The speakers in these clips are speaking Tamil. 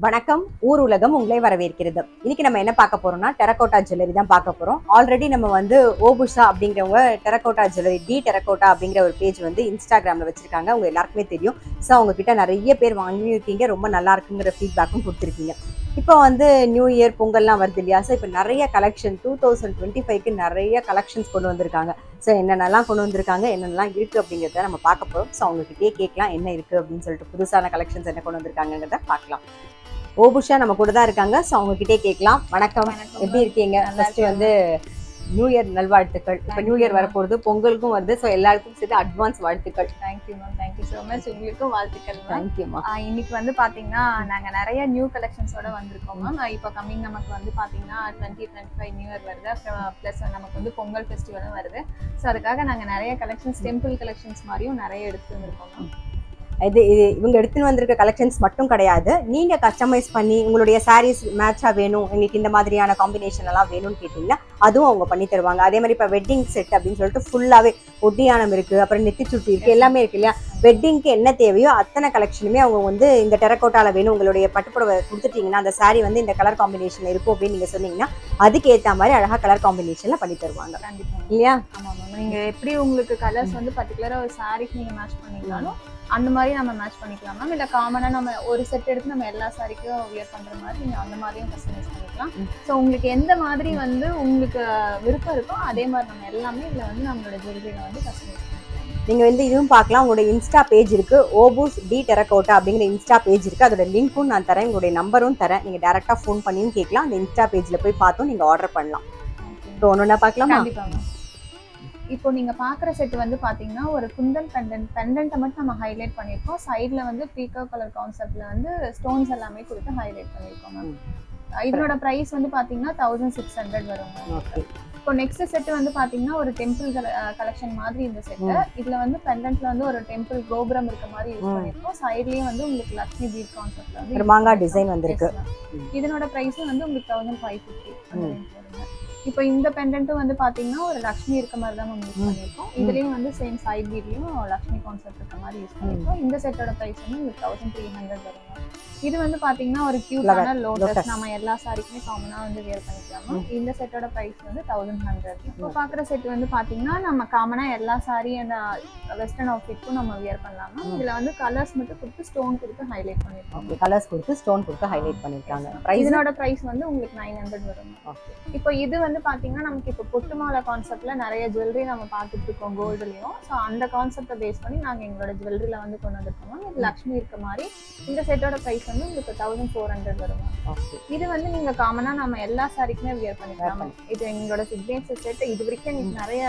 வணக்கம். ஊர் உலகம் உங்களை வரவேற்கிறது. இன்னைக்கு நம்ம என்ன பார்க்க போறோம்னா டெரகோட்டா ஜுவல்லரி தான் பார்க்க போறோம். ஆல்ரெடி நம்ம வந்து ஓபுஷா அப்படிங்கிறவங்க டெரகோட்டா ஜுவல்லரி டெரகோட்டா அப்படிங்கிற ஒரு பேஜ் வந்து இன்ஸ்டாகிராம்ல வச்சிருக்காங்க. அவங்க எல்லாருக்குமே தெரியும். ஸோ அவங்க கிட்ட நிறைய பேர் வாங்கியிருக்கீங்க, ரொம்ப நல்லா இருக்குங்கிற ஃபீட்பேக்கும் கொடுத்துருக்கீங்க. இப்போ வந்து நியூ இயர் பொங்கல்லாம் வருது இல்லையா? ஸோ இப்போ நிறைய கலெக்ஷன் 2025க்கு நிறைய கலெக்ஷன்ஸ் கொண்டு வந்திருக்காங்க. ஸோ என்னென்னலாம் கொண்டு வந்திருக்காங்க, என்னென்னலாம் இருக்குது அப்படிங்கிறத நம்ம பார்க்க போகிறோம். ஸோ அவங்ககிட்டயே கேட்கலாம் என்ன இருக்குது அப்படின்னு சொல்லிட்டு, புதுசான கலெக்ஷன்ஸ் என்ன கொண்டு வந்திருக்காங்கிறத பார்க்கலாம். ஓபுஷா நம்ம கூட தான் இருக்காங்க. ஸோ அவங்ககிட்டே கேட்கலாம். வணக்கம், எப்படி இருக்கீங்க? ஃபர்ஸ்ட் வந்து நியூ இயர் நல்வாழ்த்துக்கள். இப்போ நியூ இயர் வரப்போகுது, பொங்கலுக்கும் வருது. ஸோ எல்லாருக்கும் சேர்த்து அட்வான்ஸ் வாழ்த்துக்கள். Thank you ma'am, thank you so much. உங்களுக்கும் வாழ்த்துக்கள் மேம். தேங்க்யூமா. இன்னைக்கு வந்து பார்த்தீங்கன்னா நாங்கள் நிறைய நியூ கலெக்ஷன்ஸோட வந்திருக்கோம் மேம். இப்போ கம்மிங் நமக்கு வந்து பார்த்தீங்கன்னா 2025 நியூ இயர் வருது, ப்ளஸ் நமக்கு வந்து பொங்கல் ஃபெஸ்டிவலும் வருது. ஸோ அதுக்காக நாங்கள் நிறைய கலெக்ஷன்ஸ், டெம்பிள் கலெக்ஷன்ஸ் மாதிரியும் நிறைய எடுத்து வந்திருக்கோம் மேம். இது இவங்க எடுத்துன்னு வந்திருக்க கலெக்ஷன்ஸ் மட்டும் கிடையாது, நீங்க கஸ்டமைஸ் பண்ணி உங்களுடைய சாரீஸ் மேட்சா வேணும், எங்களுக்கு இந்த மாதிரியான காம்பினேஷன் எல்லாம் வேணும்னு கேட்டீங்கன்னா அதுவும் அவங்க பண்ணி தருவாங்க. அதே மாதிரி இப்போ வெட்டிங் செட் அப்படின்னு சொல்லிட்டு ஃபுல்லாவே ஒட்டியானம் இருக்கு, அப்புறம் நெத்தி சுட்டி இருக்கு, எல்லாமே இருக்கு இல்லையா? வெட்டிங்க்கு என்ன தேவையோ அத்தனை கலெக்ஷனுமே அவங்க வந்து இந்த டெரகோட்டால வேணும், உங்களுடைய பட்டுப்புடவை கொடுத்துட்டீங்கன்னா அந்த சாரீ வந்து இந்த கலர் காம்பினேஷன்ல இருக்கும் அப்படின்னு நீங்க சொன்னீங்கன்னா அதுக்கு ஏற்ற மாதிரி அழகா கலர் காம்பினேஷன்ல பண்ணி தருவாங்க. கண்டிப்பா இல்லையா? ஆமா மேம். நீங்க எப்படி உங்களுக்கு கலர்ஸ் வந்து பர்டிகுலரா ஒரு சாரிக்கு நீங்க மேட்ச் பண்ணிங்கனாலும் அந்த மாதிரி நம்ம மேட்ச் பண்ணிக்கலாம் மேம். இல்லை காமனாக நம்ம ஒரு செட் எடுத்து நம்ம எல்லா சாரிக்கும் வியர் பண்ணுற மாதிரி நீங்கள் அந்த மாதிரியும் கஸ்டமைஸ் பண்ணிக்கலாம். ஸோ உங்களுக்கு எந்த மாதிரி வந்து உங்களுக்கு விருப்பம் இருக்கோ அதே மாதிரி நம்ம எல்லாமே இதில் வந்து நம்மளோட ஜுவல்லரியில் வந்து கஸ்டமைஸ் பண்ணிக்கலாம். நீங்கள் வந்து இதுவும் பார்க்கலாம். உங்களோட இன்ஸ்டா பேஜ் இருக்குது, ஓபுஸ் டெரகோட்டா அப்படிங்கிற இன்ஸ்டா பேஜ் இருக்குது. அதோட லிங்க்கும் நான் தரேன், உங்களுடைய நம்பரும் தரேன். நீங்கள் டேரெக்டாக ஃபோன் பண்ணியும் கேட்கலாம். அந்த இன்ஸ்டா பேஜில் போய் பார்த்தும் நீங்கள் ஆர்டர் பண்ணலாம். இப்போ ஒன்று பார்க்கலாமா? கண்டிப்பாக மேம். இப்போ நீங்க பாக்குற செட் வந்து பாத்தீங்கன்னா ஒரு குந்தன் பெண்டன்ட்டை மட்டும் நம்ம ஹைலைட் பண்ணிருக்கோம். சைட்ல வந்து பீகோ கலர் கான்செப்ட்ல வந்து ஸ்டோன்ஸ் எல்லாமே கொடுத்து ஹைலைட் பண்ணிருக்கோம் மேம். இதனோட பிரைஸ் வந்து பாத்தீங்கன்னா 1600 வரும். இப்போ நெக்ஸ்ட் செட் வந்து பாத்தீங்கன்னா ஒரு டெம்பிள் கலெக்ஷன் மாதிரி இந்த செட். இதுல வந்து பெண்டன்ட்ல வந்து ஒரு டெம்பிள் கோபுரம் இருக்க மாதிரி யூஸ் பண்ணிருக்கோம். சைட்லயும் வந்து உங்களுக்கு லக்ஷ்மி பீட் கான்செப்ட்ல வந்து மாங்காய் டிசைன் வந்திருக்கு. இதனோட பிரைஸ் வந்து உங்களுக்கு 1550 வருங்க. இப்போ இந்த பெண்டன்ட்டும் வந்து பாத்தீங்கன்னா ஒரு லக்ஷ்மி இருக்க மாதிரி தான் நம்ம யூஸ் பண்ணிருக்கோம். இதுலயும் வந்து சேம் சைட் பீட்லயும் லக்ஷ்மி கான்செப்ட் இருக்க மாதிரி யூஸ் பண்ணிருக்கோம். இந்த செட்டோட பிரைஸ் வந்து உங்களுக்கு 1300 வரும். இது வந்து பாத்தீங்கன்னா ஒரு கியூட்டான லோட்டஸ், நம்ம எல்லா சாரிக்குமே காமனா வந்து வியர் பண்ணிக்கலாம். இந்த செட்டோட பிரைஸ் வந்து 1100. இப்போ பாக்குற செட் வந்து பாத்தீங்கன்னா நம்ம காமனா எல்லா சாரி அண்ட் வெஸ்டர்ன் அவுட்ஃபிட்க்கும் நம்ம வியர் பண்ணலாமா. இதுல வந்து கலர்ஸ் மட்டும் கொடுத்து ஸ்டோன் கொடுத்து ஹைலைட் பண்ணிருக்கோம். கலர்ஸ் கொடுத்து ஸ்டோன் கொடுத்து ஹைலைட் பண்ணிருக்காங்க. இதனோட பிரைஸ் வந்து உங்களுக்கு 900 வரும். இப்போ இது வந்து பாத்தீங்கன்னா நமக்கு இப்போ பொட்டு மாலை கான்செப்ட்ல நிறைய ஜுவல்லரி நம்ம பார்த்துட்டு இருக்கோம் கோல்டுலயும். ஸோ அந்த கான்செப்டை பேஸ் பண்ணி நாங்க எங்களோட ஜுவல்லரியில வந்து கொண்டு வந்திருக்கோம். இது லக்ஷ்மி இருக்க மாதிரி. இந்த செட்டோட பிரைஸ் வந்து உங்களுக்கு 1400 வரும். இது வந்து நீங்க காமனா நம்ம எல்லா சாரிக்குமே வியர் பண்ணிக்கலாம். இது எங்களோட சிக்னேச்சர் செட். இது வரைக்கும் எனக்கு நிறைய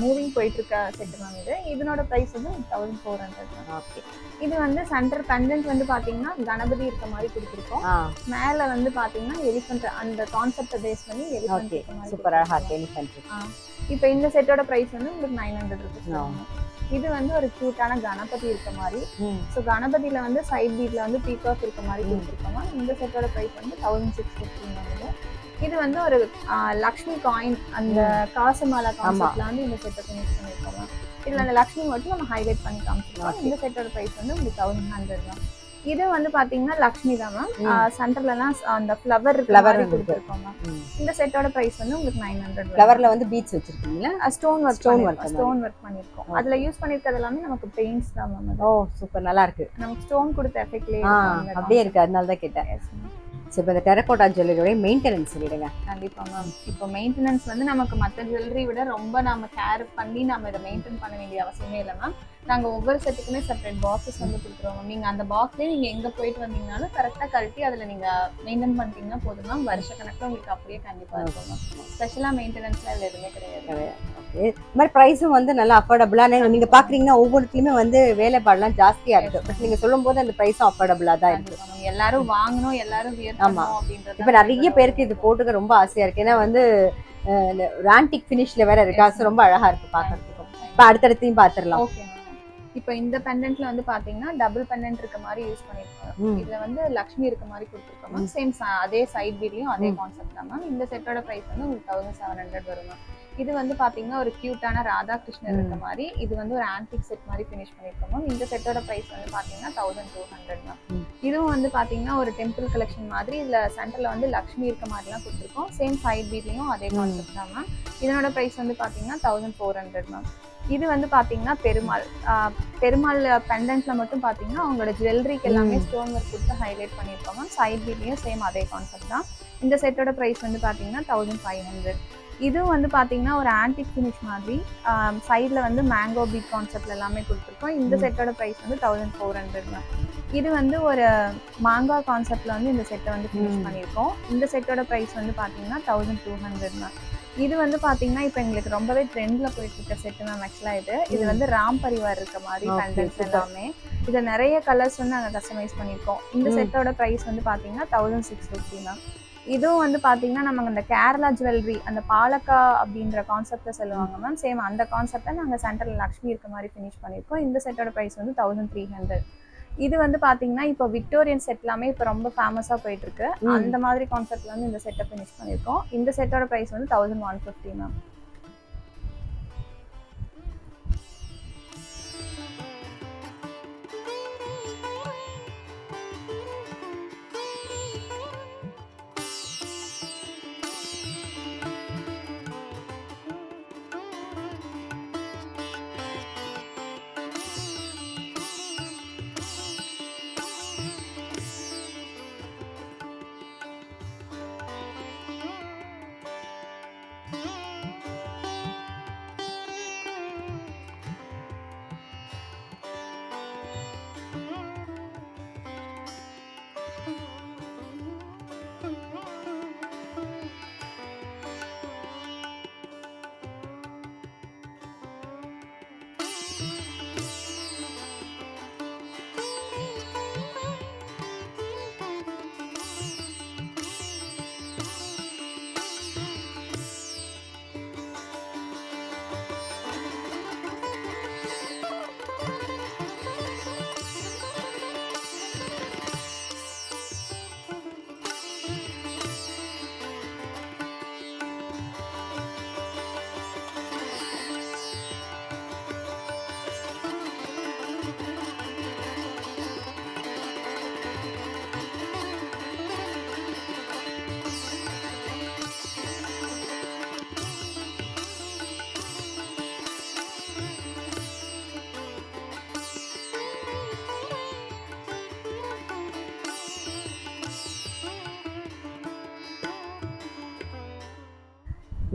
மூவிங் போயிட்டு இருக்க செட் மேம். இதனோட பிரைஸ் வந்து 1400. இது வந்து சென்டர் பெண்டன்ட் வந்து பாத்தீங்கன்னா கணபதி இருக்க மாதிரி கொடுத்துருக்கோம். மேல வந்து பாத்தீங்கன்னா எலிஃபண்ட் அந்த கான்செப்டை பேஸ் பண்ணி எலிஃபண்ட் இருக்க மாதிரி. சூப்பரா எலிஃபண்ட். இப்போ இந்த செட்டோட பிரைஸ் வந்து உங்களுக்கு 900 ரூபீஸ். இது வந்து ஒரு கியூட்டான கணபதி இருக்க மாதிரி. ஸோ கணபதியில வந்து சைட் பீட்ல வந்து பீகாக் இருக்க மாதிரி கொடுத்துருக்கோமா. இந்த செட்டோட பிரைஸ் வந்து 1650. இது வந்து ஒரு லக்ஷ்மி காயின் அந்த காசு மாலை கான்செப்ட்ல வந்து இந்த செட்டை யூஸ் பண்ணிருக்கோமா. இதுல அந்த லக்ஷ்மி மட்டும் நம்ம ஹைலைட் பண்ணி காமிச்சிருக்கோம். இந்த செட்டோட பிரைஸ் வந்து உங்களுக்கு 1100 தான். இது வந்து பாத்தீங்கன்னா லக்ஷ்மி தான் மேம். சென்டர்லாம் அந்த ஃப்ளவர் கொடுத்துருக்கோம் மேம். இந்த செட்டோட பிரைஸ் வந்து உங்களுக்கு 900. ஃப்ளவர்ல வந்து பீட்ஸ் வச்சிருக்கீங்களா? ஸ்டோன் ஒர்க் பண்ணிருக்கோம். அதுல யூஸ் பண்ணிருக்கிறது எல்லாமே நமக்கு பெயிண்ட்ஸ் தான் மேம். ஓ சூப்பர், நல்லா இருக்கு. நமக்கு ஸ்டோன் கொடுத்த எஃபெக்ட்லயே அப்படியே இருக்கு, அதனால தான் கேட்டேன். ஸோ இப்போ இந்த டெரகோட்டா ஜுவல்லரியோட மெயின்டெனன்ஸ் சொல்லிடுங்க. கண்டிப்பா மேம். இப்போ மெயின்டெனன்ஸ் வந்து நமக்கு மற்ற ஜுவல்லரி விட ரொம்ப நம்ம கேர் பண்ணி நம்ம இதை மெயின்டைன் பண்ண வேண்டிய அவசியமே இல்லை மேம். நாங்கள் ஒவ்வொரு செட்டுக்குமே செப்பரேட் பாக்ஸஸ் வந்து கொடுத்துருவோம். நீங்கள் அந்த பாக்ஸ்லேயே நீங்கள் எங்கே போயிட்டு வந்தீங்கனாலும் கரெக்டாக கழட்டி அதில் நீங்கள் மெயின்டைன் பண்ணிட்டீங்கன்னா போதும் மேம். வருஷ கணக்கில் உங்களுக்கு அப்படியே கண்டிப்பாக இருக்கும் மேம். ஸ்பெஷலாக மெயின்டெனன்ஸ்லாம் இதில் எதுவுமே கிடையாது. ஓகே, இந்த மாதிரி ப்ரைஸும் வந்து நல்லா அஃபோர்டபுளாக நீங்கள் பார்க்குறீங்கன்னா ஒவ்வொருத்தையுமே வந்து வேலைப்பாடுலாம் ஜாஸ்தியாக இருக்குது. பட் நீங்கள் சொல்லும் போது அந்த ப்ரைஸும் அஃபோர்டபுளாக தான் இருக்குது. எல்லாரும் வாங்கணும், எல்லாரும் வியர் பண்ணணும் அப்படின்றது. இப்போ நிறைய பேருக்கு இது போட்டுக்க ரொம்ப ஆசையாக இருக்குது. ஏன்னா வந்து ஆன்டிக் ஃபினிஷில் வேற இருக்கா, ரொம்ப அழகாக இருக்குது பார்க்கறதுக்கும். இப்போ அடுத்தடுத்தையும் பார்த்துடலாம். ஓகே. இப்போ இந்த பெண்டன்ட்ல வந்து பாத்தீங்கன்னா டபுள் பெண்டன்ட் இருக்க மாதிரி யூஸ் பண்ணிருக்கோம். இதுல வந்து லக்ஷ்மி இருக்க மாதிரி கொடுத்துருக்கோம். சேம் அதே சைட் பீட்லயும் அதே கான்செப்ட் தான் மேம். இந்த செட்டோட பிரைஸ் வந்து உங்களுக்கு 1700 வரும். இது வந்து பாத்தீங்கன்னா ஒரு கியூட்டான ராதாகிருஷ்ணர் இருக்க மாதிரி இது வந்து ஒரு ஆன்டிக் செட் மாதிரி ஃபினிஷ் பண்ணிருக்கோம் மேம். இந்த செட்டோட பிரைஸ் வந்து பாத்தீங்கன்னா 1200 மேம். இதுவும் வந்து பாத்தீங்கன்னா ஒரு டெம்பிள் கலெக்ஷன் மாதிரி இதுல சென்டர்ல வந்து லக்ஷ்மி இருக்க மாதிரி எல்லாம் கொடுத்துருக்கோம். சேம் சைட் பீட்லயும் அதே கான்செப்ட் தான் மேம். இதனோட பிரைஸ் வந்து பாத்தீங்கன்னா 1400 மேம். இது வந்து பாத்தீங்கன்னா பெருமாள் பெண்டன்ட்ல மட்டும் பாத்தீங்கன்னா அவங்களோட ஜுவல்லரிக்கு எல்லாமே ஸ்டோன் ஒர்க் கொடுத்து ஹைலைட் பண்ணிருக்கோம் மேம். சைட் பீட்லயும் சேம் அதே கான்செப்ட் தான். இந்த செட்டோட பிரைஸ் வந்து பாத்தீங்கன்னா 1500. இதுவும் வந்து பாத்தீங்கன்னா ஒரு ஆன்டிக் ஃபினிஷ் மாதிரி சைட்ல வந்து மேங்கோ பீட் கான்செப்ட்ல எல்லாமே கொடுத்துருக்கோம். இந்த செட்டோட பிரைஸ் வந்து 1400 மேம். இது வந்து ஒரு மாங்காய் கான்செப்ட்ல வந்து இந்த செட்டை வந்து ஃபினிஷ் பண்ணியிருக்கோம். இந்த செட்டோட பிரைஸ் வந்து பாத்தீங்கன்னா 1200 மேம். இது வந்து பாத்தீங்கன்னா இப்போ எங்களுக்கு ரொம்பவே ட்ரெண்ட்ல போயிட்டு இருக்க செட்டு மேம். ஆக்சுவலா இது வந்து ராம் பரிவார் இருக்க மாதிரி பெண்டன்ட்ஸ் எல்லாமே இதுல நிறைய கலர்ஸ் வந்து நாங்க கஸ்டமைஸ் பண்ணியிருக்கோம். இந்த செட்டோட பிரைஸ் வந்து பாத்தீங்கன்னா 1650 மேம். இதுவும் வந்து பாத்தீங்கன்னா நமக்கு இந்த கேரளா ஜுவல்லரி அந்த பாலக்கா அப்படின்ற கான்செப்ட சொல்லுவாங்க மேம். சேம் அந்த கான்செப்டை நாங்க சென்டர்ல லக்ஷ்மி இருக்க மாதிரி ஃபினிஷ் பண்ணியிருக்கோம். இந்த செட்டோட பிரைஸ் வந்து 1300. இது வந்து பாத்தீங்கன்னா இப்போ விக்டோரியன் செட் எல்லாமே இப்போ ரொம்ப ஃபேமஸா போயிட்டு இருக்கு. அந்த மாதிரி கான்செப்ட்ல வந்து இந்த செட்டை ஃபினிஷ் பண்ணியிருக்கோம். இந்த செட்டோட பிரைஸ் வந்து 1150 மேம்.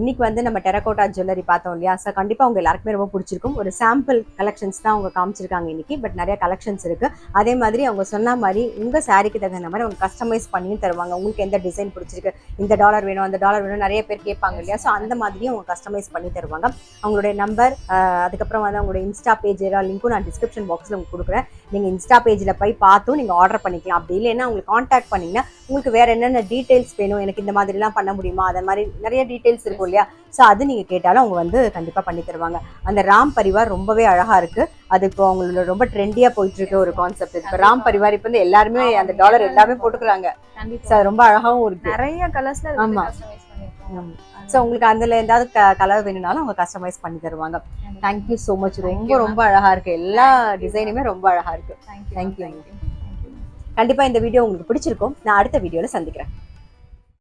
இன்னைக்கு வந்து நம்ம டெரகோட்டா ஜுவல்லரி பார்த்தோம் இல்லையா? ஸோ கண்டிப்பாக உங்க எல்லாருக்குமே ரொம்ப பிடிச்சிருக்கும். ஒரு சாம்பிள் கலெக்ஷன்ஸ் தான் அவங்க காமிச்சிருக்காங்க இன்னைக்கு. பட் நிறைய கலெக்ஷன்ஸ் இருக்கு. அதே மாதிரி அவங்க சொன்ன மாதிரி உங்க சாரிக்கு தகுந்த மாதிரி அவங்க கஸ்டமைஸ் பண்ணி தருவாங்க. உங்களுக்கு எந்த டிசைன் பிடிச்சிருக்கு, இந்த டாலர் வேணும் அந்த டாலர் வேணும் நிறைய பேர் கேட்பாங்க இல்லையா? ஸோ அந்த மாதிரியும் அவங்க கஸ்டமைஸ் பண்ணி தருவாங்க. அவங்களுடைய நம்பர் அதுக்கப்புறம் வந்து அவங்களுடைய இன்ஸ்டா பேஜ் லிங்க்கும் நான் டிஸ்கிரிப்ஷன் பாக்ஸில் உங்களுக்கு கொடுக்குறேன். நீங்கள் இன்ஸ்டா பேஜில் போய் பார்த்தும் நீங்கள் ஆர்டர் பண்ணிக்கலாம். அப்படி இல்லைன்னா உங்களுக்கு கான்டாக்ட் பண்ணிங்கன்னா உங்களுக்கு வேறு என்னென்ன டீட்டெயில்ஸ் வேணும், எனக்கு இந்த மாதிரிலாம் பண்ண முடியுமா, அதே மாதிரி நிறைய டீட்டெயில்ஸ் இருக்கும் இல்லையா? ஸோ அது நீங்கள் கேட்டாலும் அவங்க வந்து கண்டிப்பாக பண்ணி தருவாங்க. அந்த ராம் பரிவார் ரொம்பவே அழகாக இருக்குது. அது இப்போ அவங்களோட ரொம்ப ட்ரெண்டியாக போயிட்டு இருக்க ஒரு கான்செப்ட். இப்போ ராம் பரிவார் இப்போ வந்து எல்லாருமே அந்த டாலர் எல்லாமே போட்டுக்கிறாங்க. ஸோ அது ரொம்ப அழகாகவும் இருக்கு. நிறைய கலர்ஸ்ல ஆமாம். ஸோ உங்களுக்கு அதில் ஏதாவது கலர் வேணும்னாலும் அவங்க கஸ்டமைஸ் பண்ணி தருவாங்க. Thank you so much. ரொம்ப ரொம்ப அழகா இருக்கு. எல்லா டிசைனுமே ரொம்ப அழகா இருக்கு. தேங்க்யூ. கண்டிப்பா இந்த வீடியோ உங்களுக்கு பிடிச்சிருக்கும். நான் அடுத்த வீடியோல சந்திக்கிறேன்.